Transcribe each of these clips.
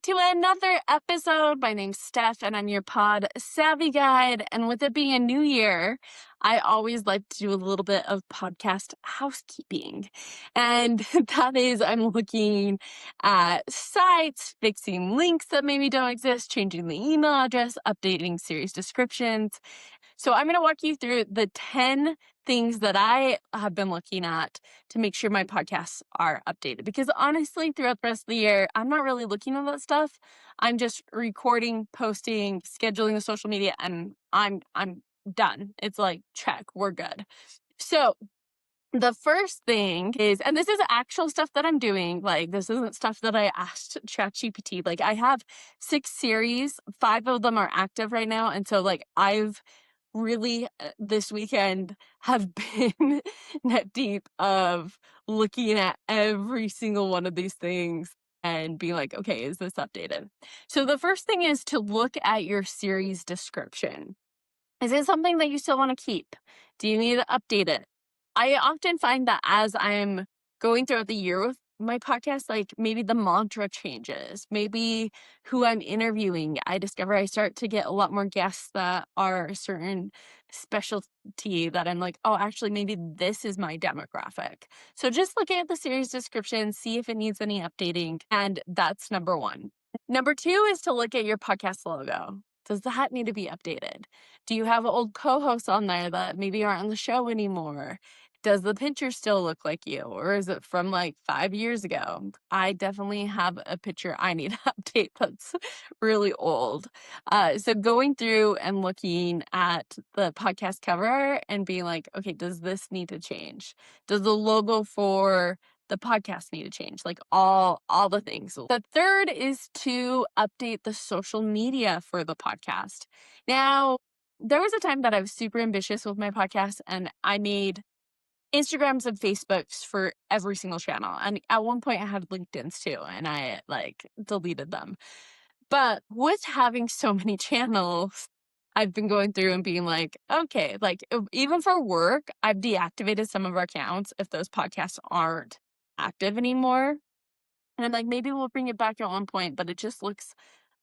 to another episode. My name's Steph, and I'm your pod savvy guide. And with it being a new year, I always like to do a little bit of podcast housekeeping. And that is, I'm looking at sites, fixing links that maybe don't exist, changing the email address, updating series descriptions. So I'm going to walk you through the 10 things that I have been looking at to make sure my podcasts are updated. Because honestly, throughout the rest of the year, I'm not really looking at that stuff. I'm just recording, posting, scheduling the social media, and I'm done. It's like, check, we're good. So the first thing is, and this is actual stuff that I'm doing, like this isn't stuff that I asked ChatGPT. Like I have 6 series, 5 of them are active right now. And so like I've really this weekend have been net deep of looking at every single one of these things and being like, okay, is this updated? So the first thing is to look at your series description. Is it something that you still want to keep? Do you need to update it? I often find that as I'm going throughout the year with my podcast, like maybe the mantra changes, maybe who I'm interviewing. I discover I start to get a lot more guests that are a certain specialty that I'm like, oh, actually, maybe this is my demographic. So just looking at the series description, see if it needs any updating. And that's number 1. Number 2 is to look at your podcast logo. Does that need to be updated? Do you have old co-hosts on there that maybe aren't on the show anymore? Does the picture still look like you, or is it from like 5 years ago? I definitely have a picture I need to update that's really old. So going through and looking at the podcast cover and being like, okay, does this need to change? Does the logo for the podcast need to change? Like all the things. The third is to update the social media for the podcast. Now, there was a time that I was super ambitious with my podcast and I made Instagrams and Facebooks for every single channel. And at one point I had LinkedIn's too, and I like deleted them. But with having so many channels, I've been going through and being like, okay, like even for work, I've deactivated some of our accounts if those podcasts aren't active anymore. And I'm like, maybe we'll bring it back at one point, but it just looks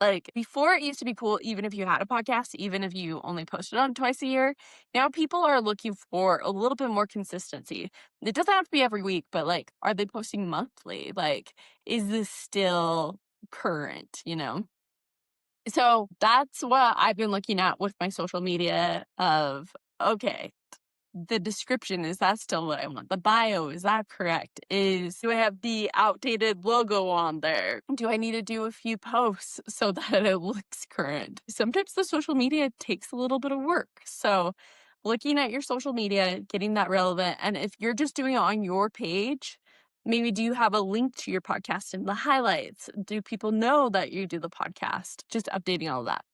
like before it used to be cool, even if you had a podcast, even if you only posted on twice a year. Now people are looking for a little bit more consistency. It doesn't have to be every week, but like, are they posting monthly? Like, is this still current, you know? So that's what I've been looking at with my social media of, okay, the description, is that still what I want? The bio, is that correct? Do I have the outdated logo on there? Do I need to do a few posts so that it looks current? Sometimes the social media takes a little bit of work. So looking at your social media, getting that relevant. And if you're just doing it on your page, maybe do you have a link to your podcast in the highlights? Do people know that you do the podcast? Just updating all that.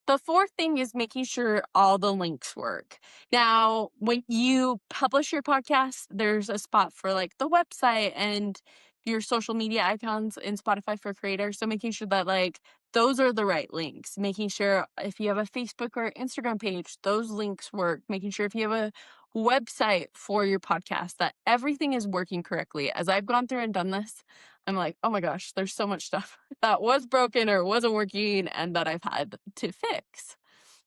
The fourth thing is making sure all the links work. Now, when you publish your podcast, there's a spot for like the website and your social media icons in Spotify for creators. So making sure that like those are the right links, making sure if you have a Facebook or Instagram page, those links work, making sure if you have a website for your podcast that everything is working correctly. As I've gone through and done this, I'm like, oh my gosh, there's so much stuff that was broken or wasn't working and that I've had to fix.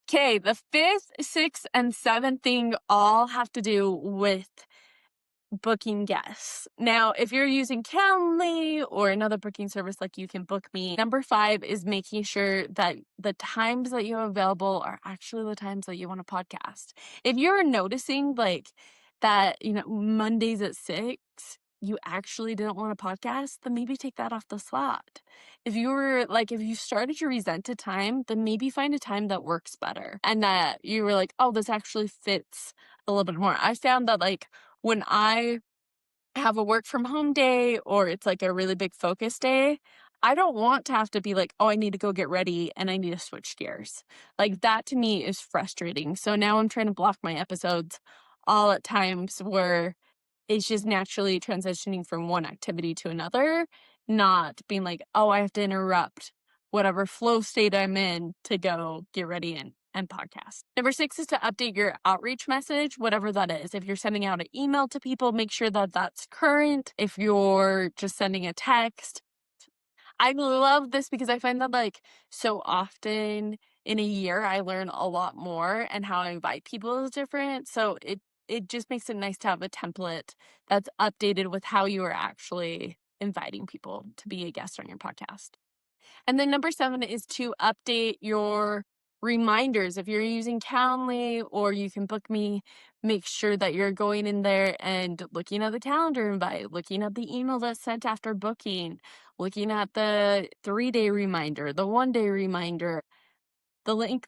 Okay, the 5th, 6th, and 7th thing all have to do with booking guests. Now, if you're using Calendly or another booking service like You Can Book Me, number 5 is making sure that the times that you have available are actually the times that you want to podcast. If you're noticing like that, you know, Mondays at 6, you actually didn't want a podcast, then maybe take that off the slot. If you started your resented time, then maybe find a time that works better and that you were like, oh, this actually fits a little bit more. I found that like when I have a work from home day or it's like a really big focus day, I don't want to have to be like, oh, I need to go get ready and I need to switch gears. Like that to me is frustrating. So now I'm trying to block my episodes all at times where it's just naturally transitioning from one activity to another, not being like, oh, I have to interrupt whatever flow state I'm in to go get ready and podcast. Number 6 is to update your outreach message, whatever that is. If you're sending out an email to people, make sure that that's current. If you're just sending a text, I love this because I find that, like, so often in a year, I learn a lot more, and how I invite people is different, so it just makes it nice to have a template that's updated with how you are actually inviting people to be a guest on your podcast. And then number 7 is to update your reminders. If you're using Calendly or you can book me, make sure that you're going in there and looking at the calendar invite, looking at the email that's sent after booking, looking at the 3-day reminder, the 1-day reminder, the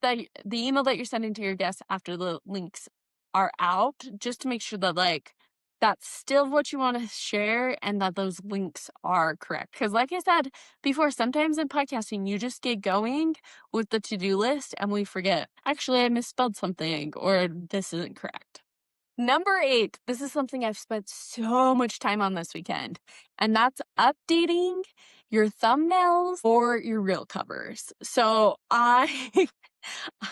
email that you're sending to your guests after the links are out, just to make sure that, like, that's still what you wanna share and that those links are correct. Because, like I said before, sometimes in podcasting, you just get going with the to-do list and we forget, "Actually, I misspelled something," or, "This isn't correct." Number 8, this is something I've spent so much time on this weekend, and that's updating your thumbnails or your reel covers. So I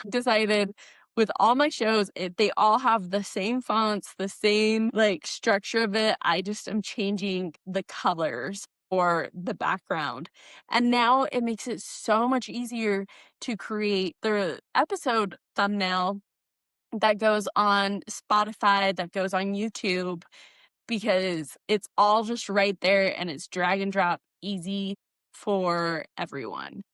decided with all my shows, they all have the same fonts, the same, like, structure of it. I just am changing the colors or the background. And now it makes it so much easier to create the episode thumbnail that goes on Spotify, that goes on YouTube, because it's all just right there and it's drag and drop easy for everyone.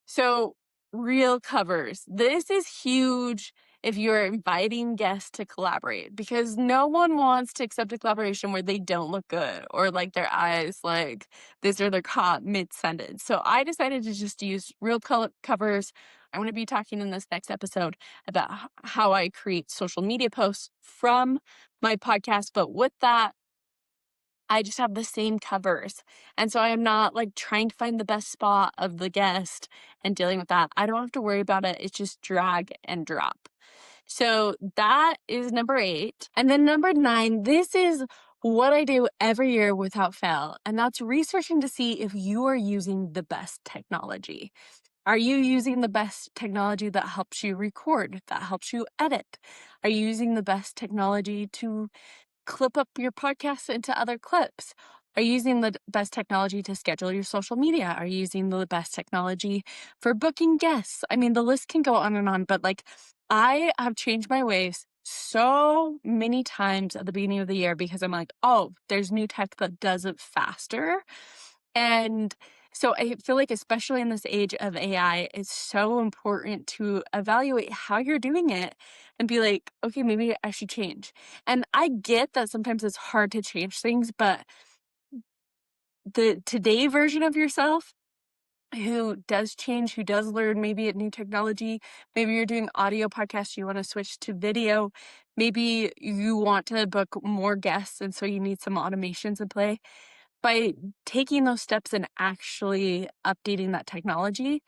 So, real covers. This is huge if you're inviting guests to collaborate, because no one wants to accept a collaboration where they don't look good or like their eyes like this or they're caught mid-sentence. So I decided to just use real covers. I'm going to be talking in this next episode about how I create social media posts from my podcast. But with that, I just have the same covers. And so I am not like trying to find the best spot of the guest and dealing with that. I don't have to worry about it. It's just drag and drop. So that is number 8. And then number 9, this is what I do every year without fail. And that's researching to see if you are using the best technology. Are you using the best technology that helps you record, that helps you edit? Are you using the best technology to clip up your podcast into other clips? Are you using the best technology to schedule your social media? Are you using the best technology for booking guests? I mean, the list can go on and on, but like I have changed my ways so many times at the beginning of the year because I'm like, oh, there's new tech that does it faster. And so I feel like, especially in this age of AI, it's so important to evaluate how you're doing it and be like, okay, maybe I should change. And I get that sometimes it's hard to change things, but the today version of yourself who does change, who does learn maybe a new technology, maybe you're doing audio podcasts, you want to switch to video, maybe you want to book more guests and so you need some automations in play. By taking those steps and actually updating that technology,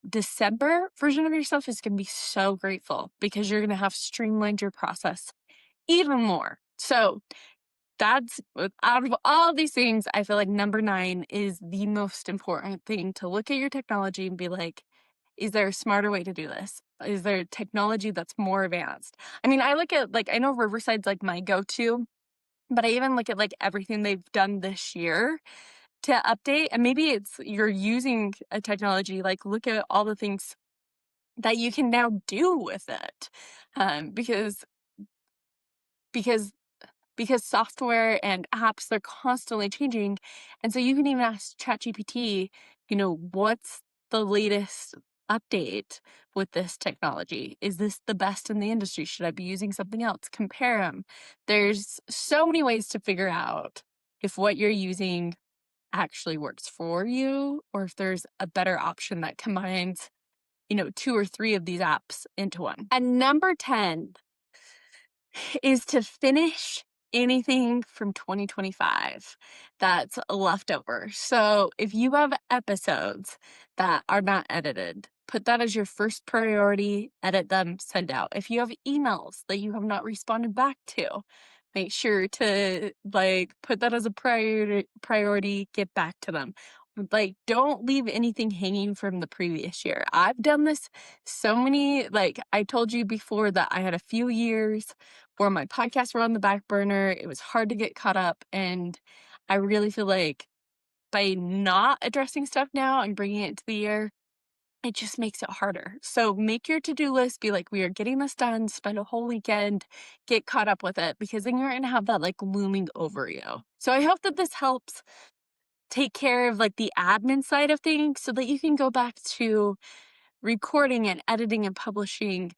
December version of yourself is going to be so grateful because you're going to have streamlined your process even more. So that's out of all of these things, I feel like number 9 is the most important thing, to look at your technology and be like, is there a smarter way to do this? Is there technology that's more advanced? I mean, I look at, like, I know Riverside's like my go-to, but I even look at like everything they've done this year to update. And maybe it's you're using a technology, like look at all the things that you can now do with it. Because because because software and apps, they're constantly changing. And so you can even ask ChatGPT, what's the latest update with this technology? Is this the best in the industry? Should I be using something else? Compare them. There's so many ways to figure out if what you're using actually works for you or if there's a better option that combines, 2 or 3 of these apps into one. And number 10 is to finish anything from 2025 that's left over. So if you have episodes that are not edited, put that as your first priority, edit them, send out. If you have emails that you have not responded back to, make sure to put that as a priority, get back to them. Like, don't leave anything hanging from the previous year. I've done this so many, I told you before that I had a few years where my podcasts were on the back burner. It was hard to get caught up. And I really feel like by not addressing stuff now and bringing it to the year, it just makes it harder. So make your to-do list, be like, we are getting this done, spend a whole weekend, get caught up with it, because then you're going to have that like looming over you. So I hope that this helps take care of like the admin side of things so that you can go back to recording and editing and publishing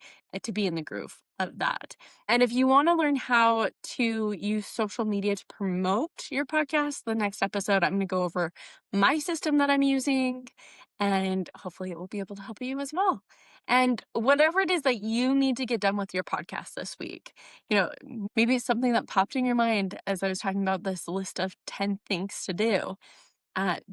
to be in the groove of that. And if you want to learn how to use social media to promote your podcast, the next episode, I'm going to go over my system that I'm using, and hopefully it will be able to help you as well. And whatever it is that you need to get done with your podcast this week, maybe it's something that popped in your mind as I was talking about this list of 10 things to do.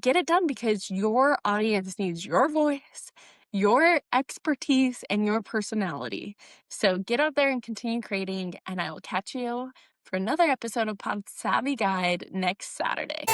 Get it done, because your audience needs your voice, your expertise, and your personality. So get out there and continue creating, and I will catch you for another episode of Pod Savvy Guide next Saturday.